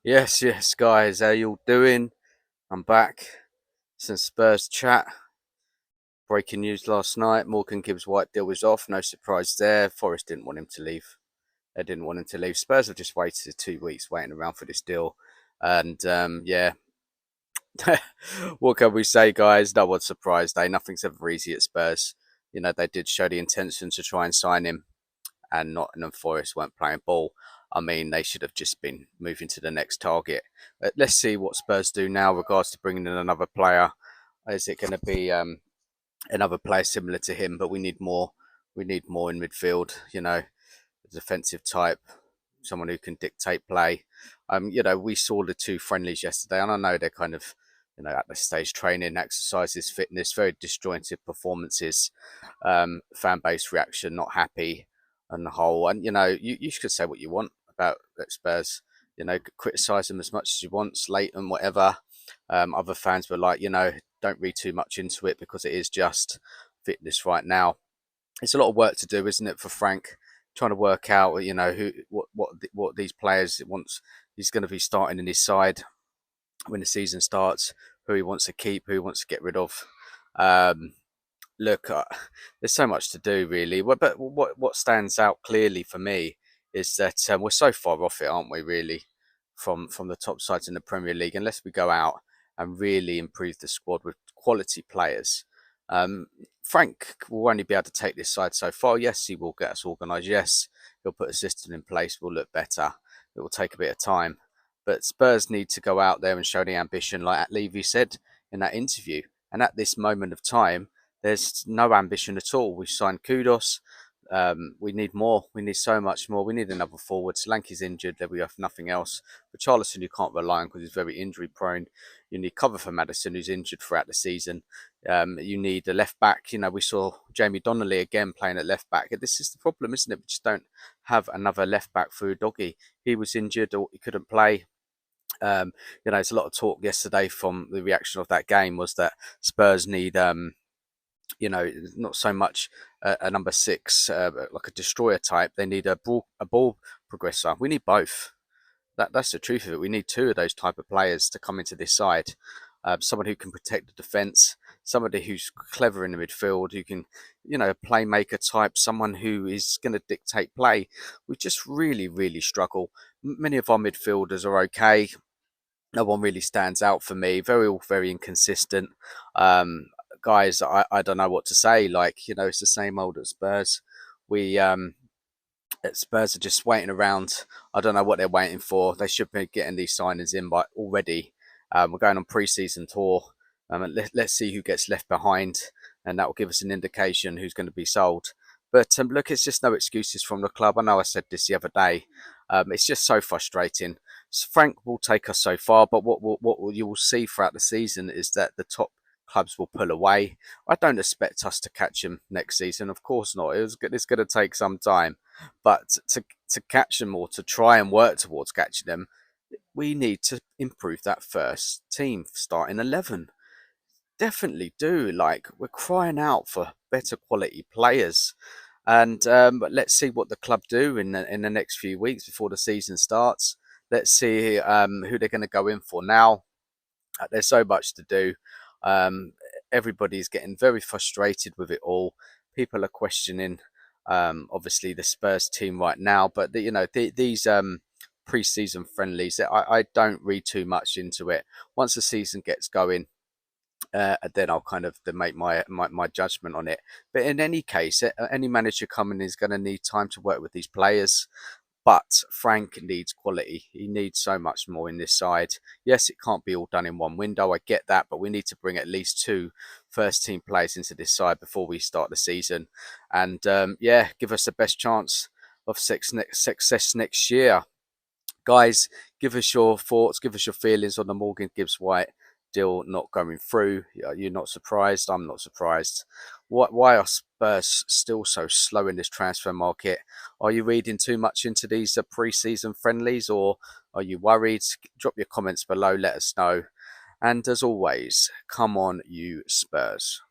Yes, guys. How you all doing? I'm back. Some Spurs chat. Breaking news last night. Morgan Gibbs-White deal was off. No surprise there. Forest didn't want him to leave. They didn't want him to leave. Spurs have just waited 2 weeks waiting around for this deal. And yeah, what can we say, guys? No one's surprised. Nothing's ever easy at Spurs. They did show the intention to try and sign him, and Nottingham Forest weren't playing ball. I mean, they should have just been moving to the next target. Let's see what Spurs do now regards to bringing in another player. Is it going to be another player similar to him? But we need more. We need more in midfield. A defensive type, someone who can dictate play. We saw the two friendlies yesterday, and I know they're kind of, at the stage training, exercises, fitness, very disjointed performances. Fan base reaction, not happy on the whole. And you could say what you want about Spurs. Criticise them as much as you want, slate them, whatever. Other fans were like, don't read too much into it because it is just fitness right now. It's a lot of work to do, isn't it, for Frank? Trying to work out, who, what these players wants. He's going to be starting in his side when the season starts. Who he wants to keep, who he wants to get rid of. Um, Look, there's so much to do, really. But what stands out clearly for me is that we're so far off it, aren't we? Really, from the top sides in the Premier League, unless we go out and really improve the squad with quality players. Um, Frank will only be able to take this side so far. Yes, he will get us organised. Yes, he'll put a system in place. We'll look better. It will take a bit of time. But Spurs need to go out there and show the ambition, like Levy said in that interview. And at this moment of time, there's no ambition at all. We've signed Kudos. We need more. We need so much more. We need another forward. Solanke's injured. There we have nothing else. For Charlison, you can't rely on because he's very injury prone. You need cover for Maddison, who's injured throughout the season. You need a left back. We saw Jamie Donnelly again playing at left back. This is the problem, isn't it? We just don't have another left back for Udogie. He was injured or he couldn't play. There's a lot of talk yesterday from the reaction of that game was that Spurs need not so much a number six, like a destroyer type. They need a ball progressor. We need both. That's the truth of it. We need two of those type of players to come into this side. Someone who can protect the defence, somebody who's clever in the midfield, who can, playmaker type, someone who is going to dictate play. We just really, really struggle. Many of our midfielders are okay. No one really stands out for me. Very inconsistent. Guys, I don't know what to say. Like, it's the same old at Spurs. We at Spurs are just waiting around. I don't know what they're waiting for. They should be getting these signings in by already. We're going on pre-season tour. And let's see who gets left behind, and that will give us an indication who's going to be sold. But look, it's just no excuses from the club. I know I said this the other day. It's just so frustrating. Frank will take us so far, but what you will see throughout the season is that the top clubs will pull away. I don't expect us to catch him next season. Of course not. It's going to take some time, but to catch them or to try and work towards catching them, we need to improve that first team starting 11. Definitely do. Like, we're crying out for better quality players. And but let's see what the club do in the next few weeks before the season starts. Let's see who they're going to go in for now. There's so much to do. Um, Everybody's getting very frustrated with it all. People are questioning, obviously, the Spurs team right now. But these pre-season friendlies, I don't read too much into it. Once the season gets going, then I'll kind of then make my judgment on it. But in any case, any manager coming is going to need time to work with these players. But Frank needs quality. He needs so much more in this side. Yes, it can't be all done in one window. I get that, but we need to bring at least two first team players into this side before we start the season, and give us the best chance of success next year. Guys, give us your thoughts, give us your feelings on the Morgan Gibbs-White deal not going through. You're not surprised? I'm not surprised. Why are Spurs still so slow in this transfer market? Are you reading too much into these pre-season friendlies, or are you worried? Drop your comments below, let us know. And as always, come on, you Spurs.